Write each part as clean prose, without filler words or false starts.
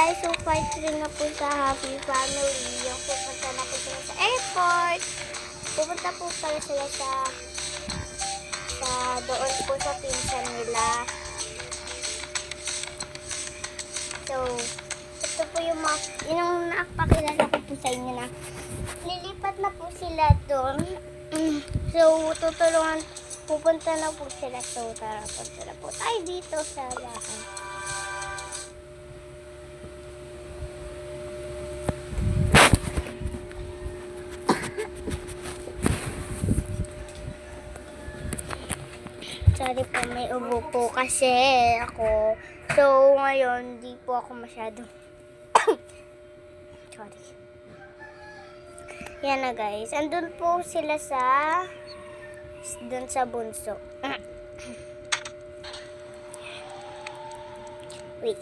guys, so fight rin na po sa Happy Family. Yung pupunta na po sila sa airport. Pupunta po pala sila sa doon po sa pinsan nila. So, ito po yung nakapakilala ko po sa inyo na lilipat na po sila doon. So, pupunta na po sila. So, tara po sila po tayo dito sa lahat. Sorry po, may ubo po kasi ako. So, ngayon, di po ako masyado. Sorry. Yan na guys. Andun po sila dun sa bunso. Wait.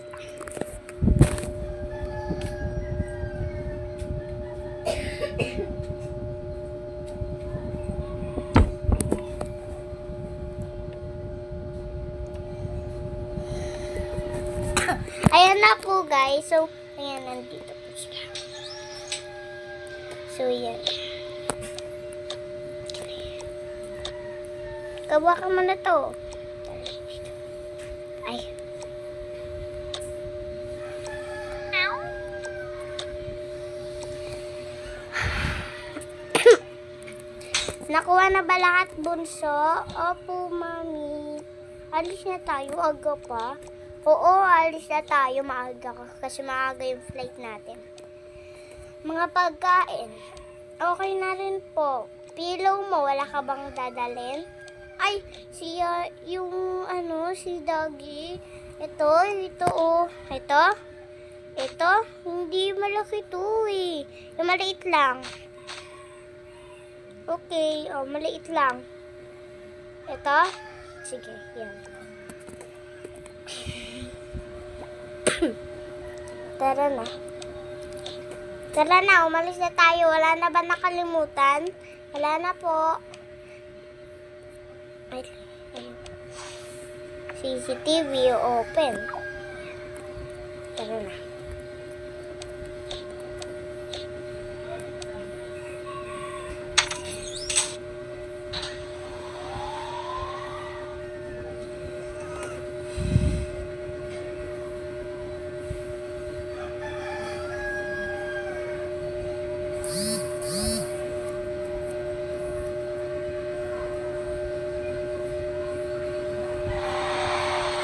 Ayan na po guys. So, ayan, nandito po sila. So, yan. Kawa ka mo na to. Ay. Nakuha na ba lahat, bunso? Opo, mami. Alis na tayo, aga pa. Oo, alis na tayo, maaga kasi maaga yung flight natin. Mga pagkain, okay na rin po. Pillow mo, wala ka bang dadalhin? Ay, si Doggy. Ito, oh. Ito, hindi malaki to eh. Yung maliit lang. Okay, oh, maliit lang. Ito, sige, yan. Tara na, umalis na tayo. Wala na ba nakalimutan? Wala na po. Ay. CCTV open. Tara na.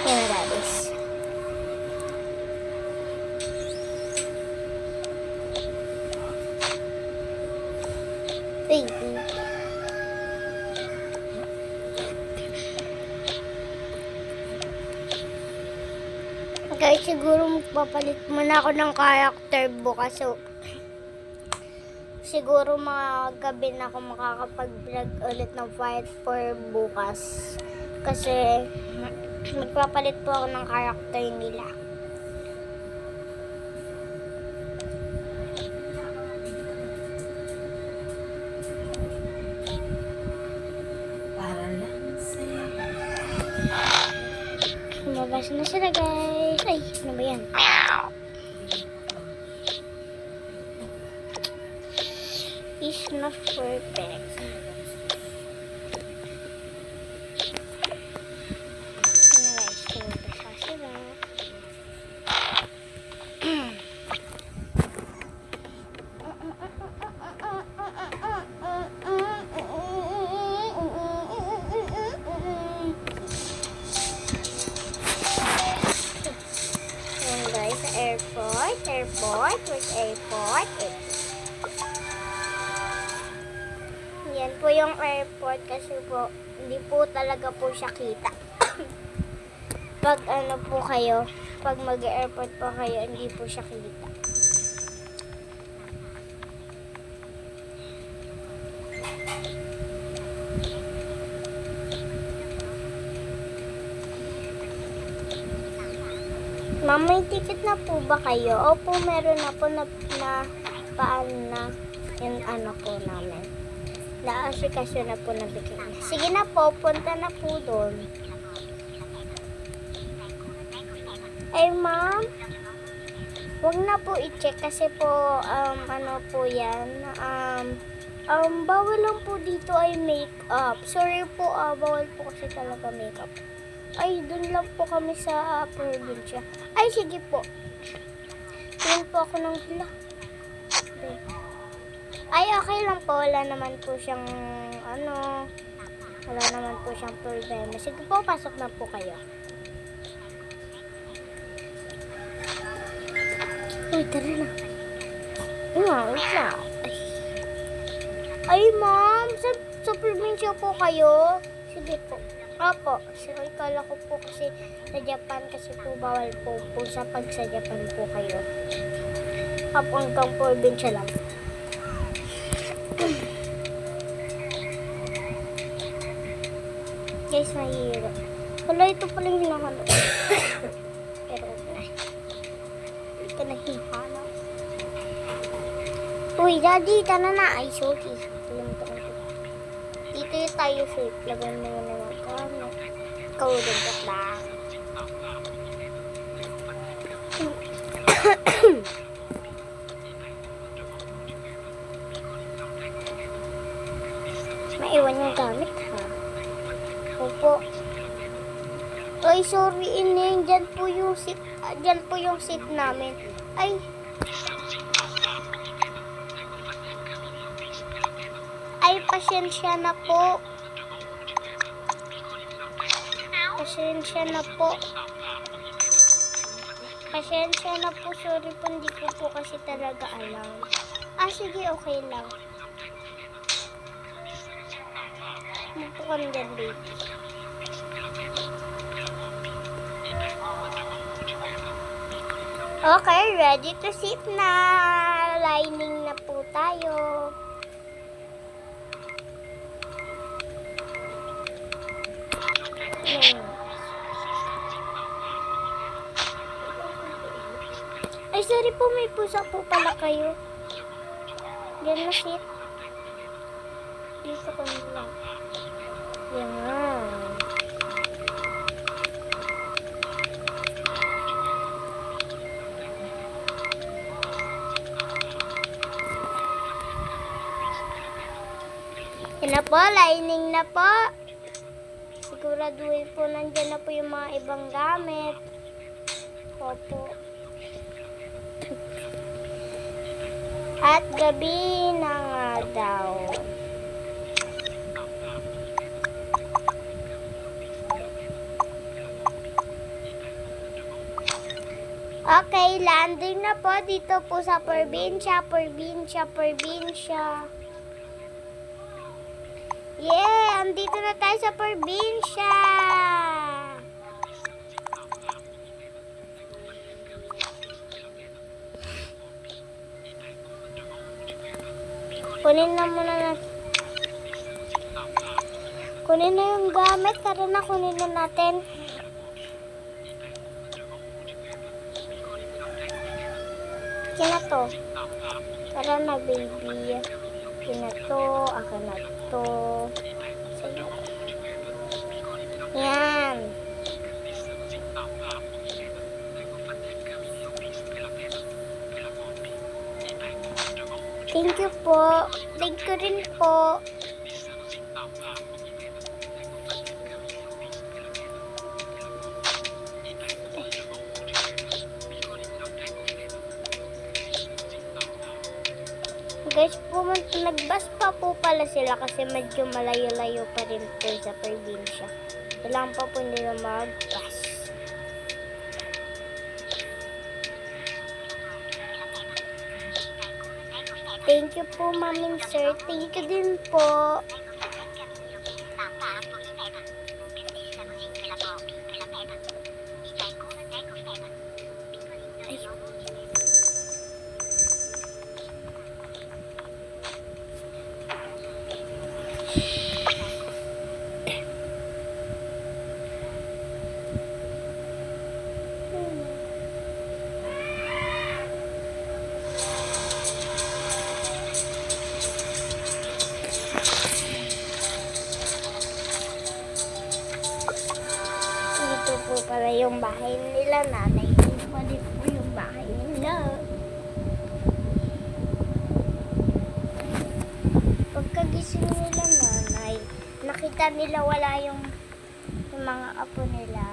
Yan na guys. Baby. Guys, siguro magpapalit muna ako ng character bukas. So, siguro mga gabi na ako makakapag-vlog ulit ng Fight for bukas. Kasi magpapalit po ako ng character nila. Lumabas na sila guys. Ay, ano ba yan? It's not perfect. Where's airport? Yan po yung airport kasi po, hindi po talaga po siya kita. Pag pag mag-airport po kayo, hindi po siya kita. Ma'am, may ticket na po ba kayo? Opo, meron na po na paano na yung po namin. Na-asikaso na po na bigay. Sige na po, punta na po doon. Ay, ma'am. Huwag na po i-check kasi po, ano po yan, bawal lang po dito ay makeup. Sorry po, bawal po kasi talaga makeup. Ay, dun lang po kami sa probinsya. Ay, sige po. Tingin po ako ng hila. Ay, okay lang po. Wala naman po siyang, wala naman po siyang problema. Sige po, pasok na po kayo. Uy, tara na. Wait lang. Ay, ma'am, sa probinsya po kayo? Sige po. Opo, kala ko po kasi sa Japan kasi po bawal po sa pag sa Japan po kayo. Hanggang probinsya lang. Guys, mahirap. Wala, ito pala yung hinahalo. Pero, hindi ka nahihalo. Uy, daddy, tara na. Ay, sorry. Dito yung tayo safe. Laban mo na mga gamit. Ikaw, dagdag lang. Maiwan yung gamit, ha? Opo. Ay, sorry, Ineng. Diyan po yung seat namin. Ay. Ay, pasensya na po. Pasensya na po. Pasensya na po. Sorry po, hindi ko po kasi talaga alam. Sige, okay lang. Mupo ka dyan, baby. Okay, ready to sit na. Lining na po tayo. Ay, sorry po, may pusa po pala kayo. Diyan na sit. Dito ko nila. Yan. Yan na po, lining na po. Siguraduhin po nandyan na po yung mga ibang gamit. Opo. At gabi na nga daw. Okay, landing na po dito po sa probinsya. Yeah, andito na tayo sa probinsya. Kunin na yung gamit. Tara na, kunin na natin. Kina to. Tara na, baby. Kina to. Akin na to. Sa'yo. Yan. Thank you po. Thank you rin po. Guys, nagbus pa po pala sila kasi medyo malayo-layo pa rin po sa probinsya. Kailangan pa po nila mag-bus. Thank you po, ma'am and sir. Thank you din po. Ay. Ito po pala yung bahay nila, nanay. Ito pa din po yung bahay nila. Pagkagising nila nanay, nakita nila wala yung mga apo nila.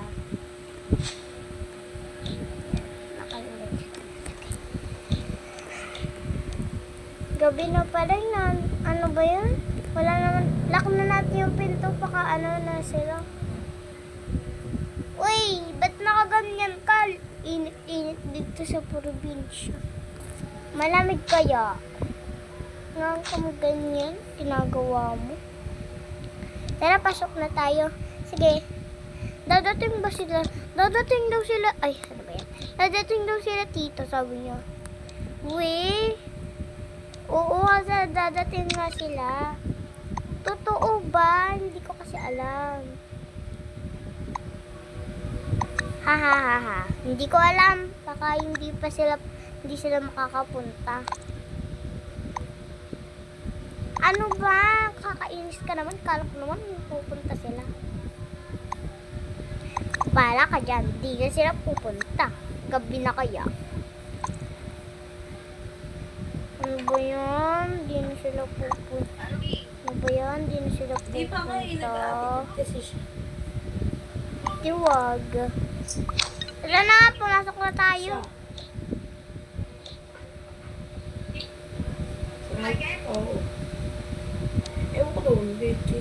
Gabi na pala na, ano ba yun? Wala naman, lock na natin yung pinto, baka ano na sila. Uy, ba't nakaganyan ka? Init-init dito sa probinsya. Malamig kaya? Nga kung ganyan, ginagawa mo. Tara, pasok na tayo. Sige. Dadating ba sila? Dadating daw sila. Ay, ano ba yan? Dadating daw sila tito, sabi niya. Uy. Oo, kasi dadating nga sila. Totoo ba? Hindi ko kasi alam. Ha ha ha ha. Hindi ko alam. Baka hindi sila makakapunta. Ano ba? Kakainis ka naman. Kala ko naman pupunta sila. Bala ka dyan. Di na sila pupunta. Gabi na kaya. Ano ba yan? Di na sila pupunta. Ano ba yan? Di na sila pupunta. Di pa nga nag-aapit kasi siya. Tiwag. Tara na, pumasok na tayo. Oo. Ewan ko doon, Betty.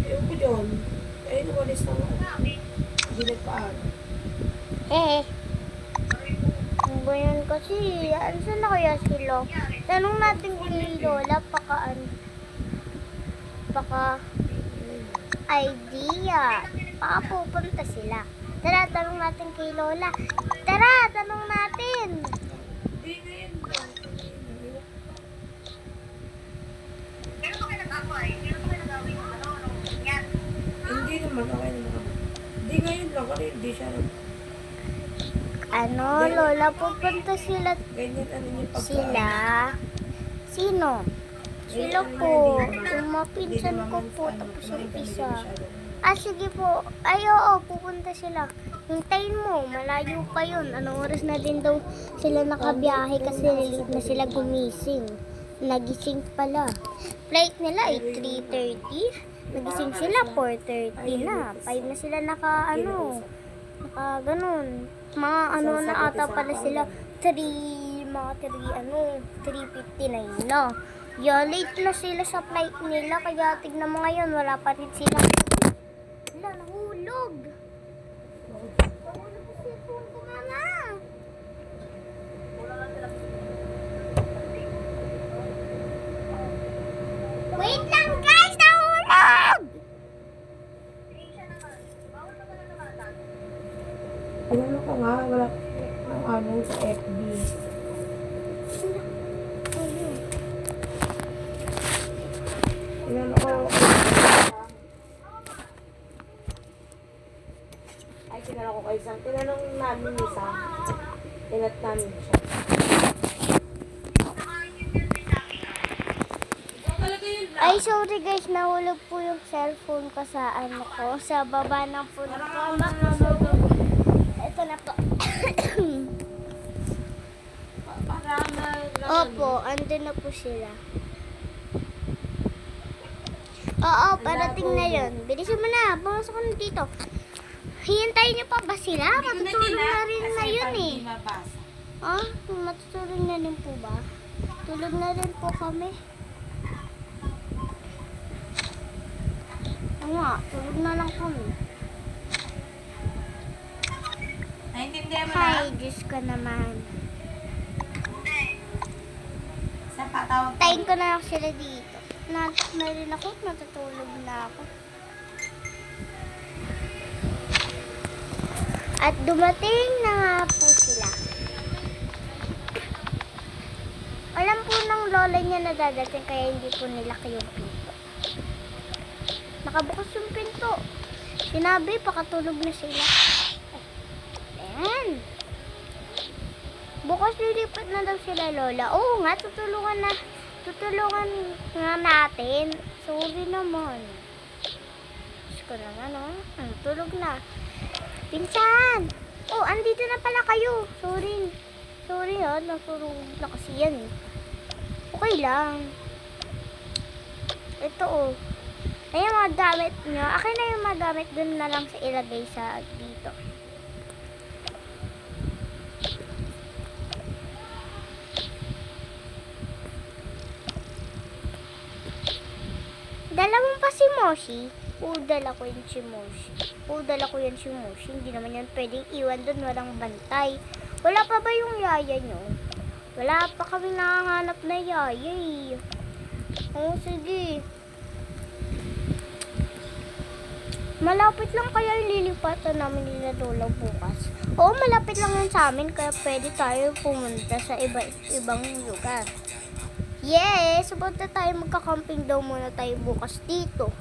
Ewan ko dyan. Ay, nawalis na ako. Hindi nagpaan. Ano ba yan kasi? Saan na kaya sila? Tanong natin kay Lola, baka idea. Baka pupunta sila. Tara, tanong natin kay Lola. Tara, tanong natin. Hindi ngayon lang. Hindi naman, okay naman. Hindi ngayon lang, kasi hindi siya Ano, Lola, pupunta sila. ganyan ano yung pagkain. Sila? Sino? Sila po. Yung mga pinsan ko po, tapos yung isa. Ah, sige po. Ay, oo, pupunta sila. Hintayin mo, malayo pa yun. Anong oras na din daw sila nakabiyahe kasi late na sila gumising. Nagising pala. Flight nila ay 3:30. Nagising sila 4:30 na. 5 na sila naka ganun. Mga ano na ata pala sila. 3:59 na. Yeah, late na sila sa flight nila. Kaya tignan mo ngayon, wala pa rin sila. Wala, nahulog. Nahulog si cellphone ko, mama. Wait lang, guys! Nahulog! Ano ka nga, wala ng ano sa FB. Inano ko. Ay, tinanong ko kay Sam. Tinanong namin ni Sam. Tinat namin siya. Ay, sorry guys, nahulog po yung cellphone ko sa sa baba ng puno ko. Ito na po. Opo, andun na po sila. Oo, parating na yun. Bilisan mo na, pumasok ka na dito. Hihintayin niyo pa ba sila? Matutulog na rin na yun eh. Ah, matutulog na rin po ba? Tulog na rin po kami. Oo nga, tulog na lang kami. Naintindihan mo Ay, Diyos ka naman. Sa patawag. Tayin ko na lang sila dito. Nantok na rin ako, natutulog na ako. At dumating na nga po sila. Alam po ng lola niya na dadating kaya hindi po nilaki yung pinto. Nakabukas yung pinto. Sinabi, pakatulog na sila. Ayan. Bukas lilipat na daw sila lola. Oo nga, tutulungan nga natin. Sorry naman. Diyos ko naman, tulog na. Pinsan! Oh, andito na pala kayo. Sorry. Sorry ha, nasurog na kasi yan eh. Okay lang. Ito oh. Ayan mga gamit nyo. Akin na yung mga gamit dun na lang sa ilagay sa dito. Dala mo pa si Moshi? Dala ko yun si Moshi. Dala ko yan si Moshi. Hindi naman yan pwedeng iwan dun. Walang bantay. Wala pa ba yung yaya nyo? Wala pa kami nakahanap na yaya eh. Oh, sige. Malapit lang kaya yung lilipatan namin nila Lola bukas. Oo, malapit lang yan sa amin. Kaya pwede tayo pumunta sa ibang lugar. Yes! Punta tayo, magka-camping daw muna tayo bukas dito.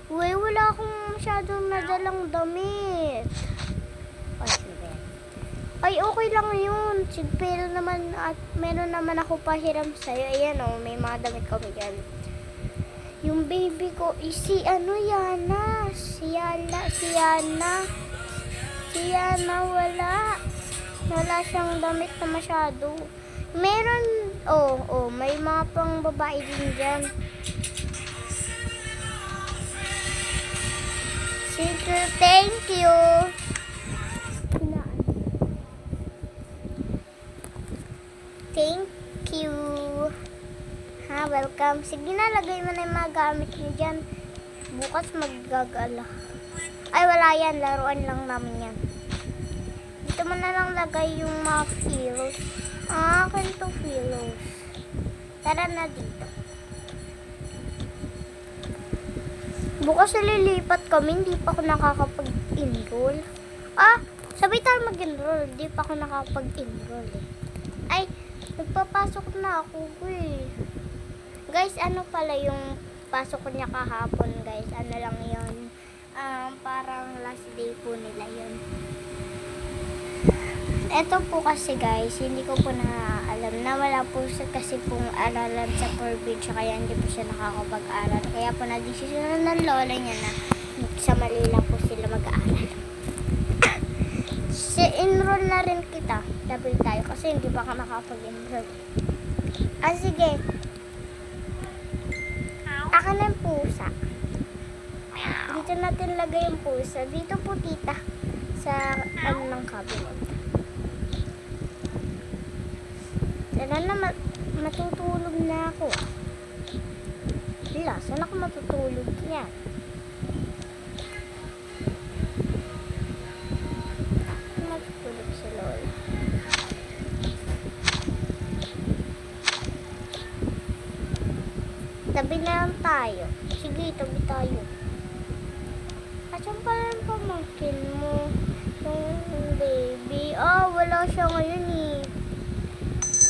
Uy, wala akong masyadong nadalang damit. Ay, okay lang yun. Pero naman, at meron naman ako pahiram sa'yo. Ayan o, may mga damit kami dyan. Yung baby ko, si Yana. Si Yana, wala. Wala siyang damit na masyado. Meron, may mga pang babae din dyan. Sige, thank you. Thank you. Ha, welcome. Sige na, lagay mo na yung mga gamit niyo dyan. Bukas maggagala. Ay, wala yan. Laruan lang namin yan. Dito mo na lang lagay yung mga pillows. Akin to pillows. Tara na dito. Bukas lilipat kami. Hindi pa ako nakakapag-enroll. Sabay tayo mag-enroll. Hindi pa ako nakakapag-enroll eh. Ay, nagpapasok na ako eh. Guys, ano pala yung pasok ko niya kahapon, guys? Ano lang yun? Parang last day po nila yun. Ito po kasi, guys, hindi ko po na alam na wala po kasi pong aralan sa forbid, kaya hindi po siya nakakapag-aral. Kaya po na-decision ng lola niya na sa Manila po sila mag-aaral. Enroll na rin kita. Double tayo kasi hindi pa ka nakapag-enroll. Sige. Akin na yung pusa. Dito natin lagay yung pusa. Dito po, tita. Sa ng cabinet. Tara na, matutulog na ako. Wala, saan ako matutulog yan? Matutulog si Lola. Tabi na lang tayo. Sige, tabi tayo. Asan pa lang pamangkin mo? Yung baby. Wala siya ngayon eh.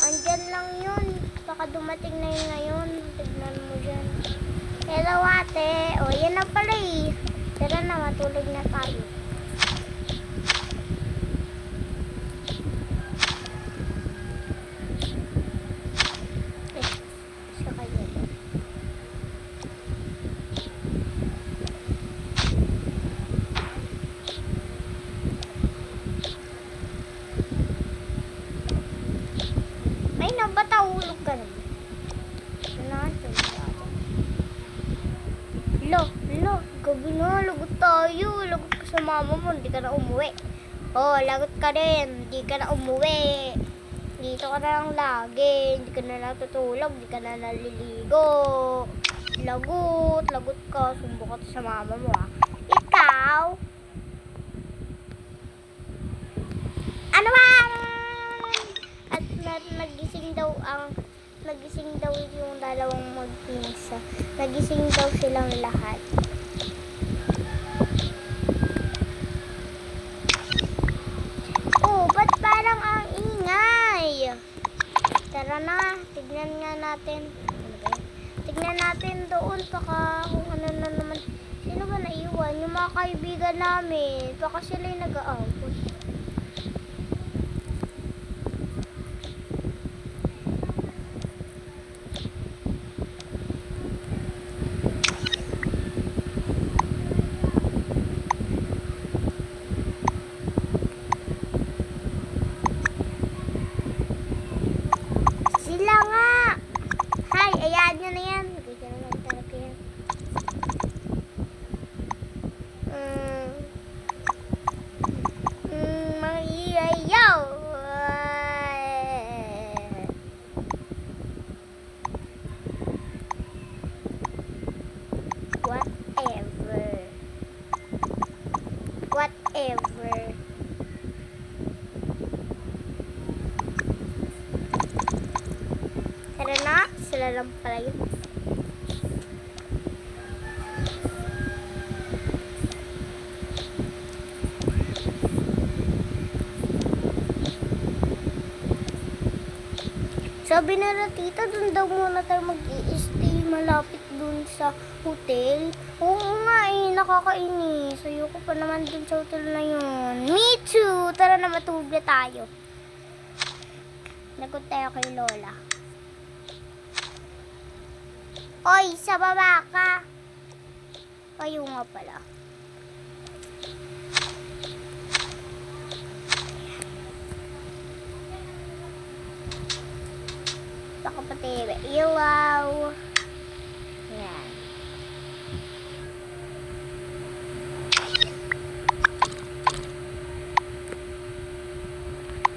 Andyan lang yun. Baka dumating na yun ngayon. Tignan mo dyan. Hello ate. Yan na pala eh. Tara na, matulog na tayo. Batahulog ka naman. Gabi na, lagot tayo. Lagot ka sa mama mo, hindi ka na umuwi. Lagot ka rin, hindi ka na umuwi. Dito ka na lang lagi, hindi ka na natutulog, hindi ka na naliligo. Lagot ka, sumbo ka sa mama mo Ikaw? Ano ba? At nagising daw yung dalawang magpinsa. Nagising daw silang lahat. Ba't parang ang ingay? Tara na, tignan nga natin. Tignan natin doon, baka kung ano na naman. Sino ba naiwan? Yung mga kaibigan namin. Baka sila yung nag-aaway. lang pala yun. Sabi na tita, dun daw muna tayo mag-i-stay malapit dun sa hotel. Oo nga nakakainis. Ayoko pa naman dun sa hotel na yun. Me too! Tara na, matulog na tayo. Lagot tayo kay Lola. Oy, sa baba ka! Kayo nga pala. Baka pati ilaw. Yan.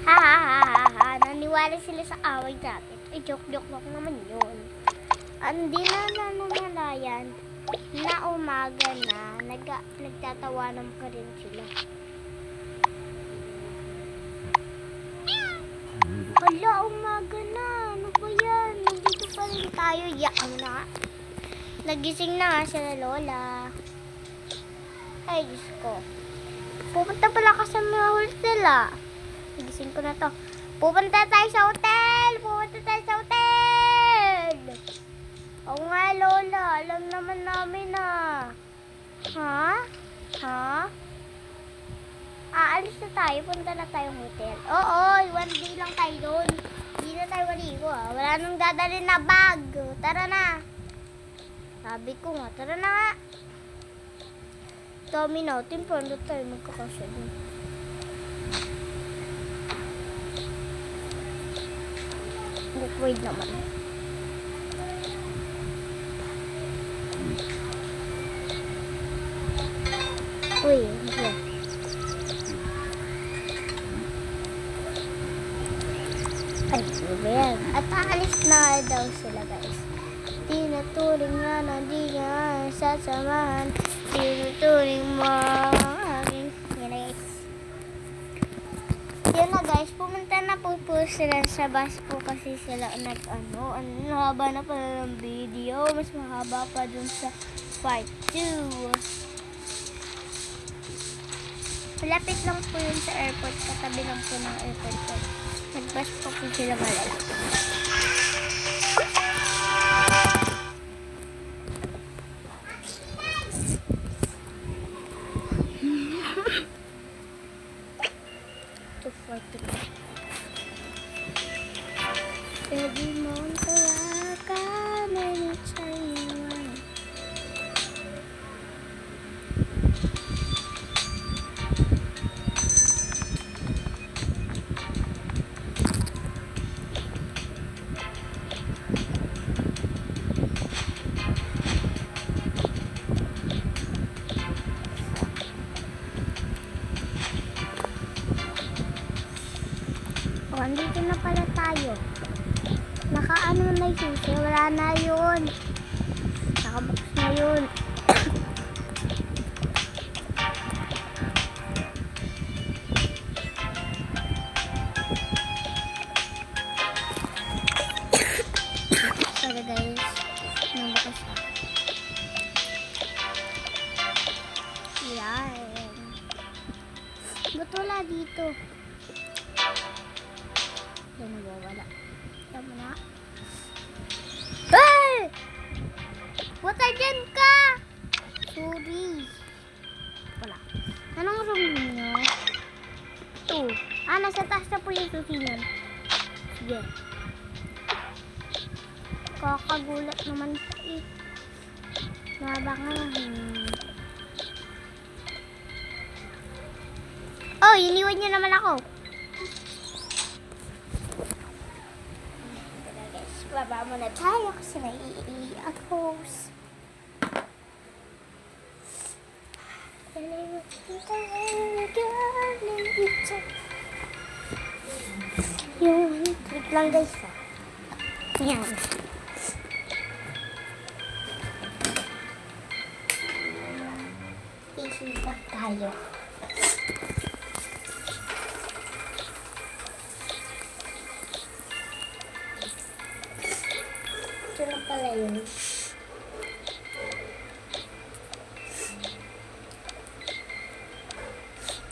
Ha ha ha ha ha. Naniwala sila sa away natin. Ay, joke-joke lang naman yun. Hindi na namalayan na umaga na nagtatawanan pa rin sila. Hala, umaga na. Ano ba yan? Nandito pa rin tayo. Yak mo na nga. Nagising na nga sila Lola. Ay, Diyos ko. Pupunta pala ka sa mga hotel ah. Nagising ko na to. Pupunta tayo sa hotel! Pupunta tayo sa hotel! Oo nga Lola. Alam naman namin ah. Ha? Ha? Aalis na tayo, punta na tayong hotel. Oo, 1 day lang tayo doon. Hindi na tayo maligo ah. Wala nang dadalhin na bag. Tara na. Sabi ko nga, tara na nga. Dami natin, paano tayo magkakasya doon? Wait naman. Uy, okay. Ay, ano ba yan? At aalis na daw sila guys. Tinuturing nga na di nga sasamahan. Tinuturing mo ang aking guys. Yun na guys, pumunta na po sila sa bus po kasi sila ang haba na pala ng video. Mas mahaba pa dun sa part 2. Malapit lang po yun sa airport. Katabi lang po ng airport. Nagbas po po sila malala. Pwede mong tawagan anytime. Oh, andito na pala tayo. Nakaano na yung susi? Wala na yun. Nakabox na yun. Sorry guys. Nabakas na. Yan. Ba't wala dito? Yan, nawawala. Tama na. Hey! Buta dyan ka! Sorry. Wala. Anong room niyo? Ito. Nasa taas na po yung susi niyan. Sige. Kakagulat naman pa eh. Nabangan. Oh, iniwan niyo naman ako. Baba muna tayo kasi naiiyak ako. Yung trip lang guys. Yan. Isilap tayo. Ito na Ayun.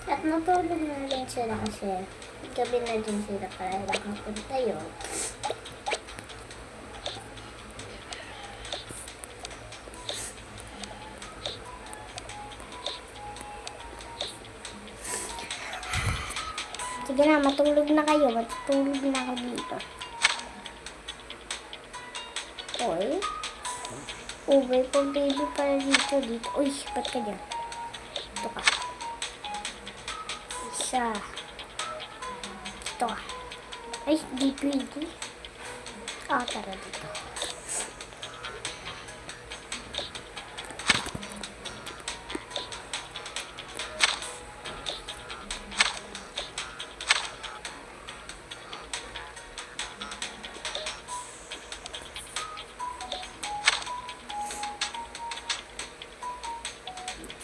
At matulog na rin sila kasi gabi na din sila para nakapunta yun. Sige na, matulog na kayo. Matulog na ako dito. Oy. May pang baby pala dito. Uy, ba't ka dyan? Ito ka. Isa. Ito ka. Ay, di pwede. Tara dito.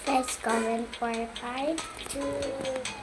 Let's comment for 5 to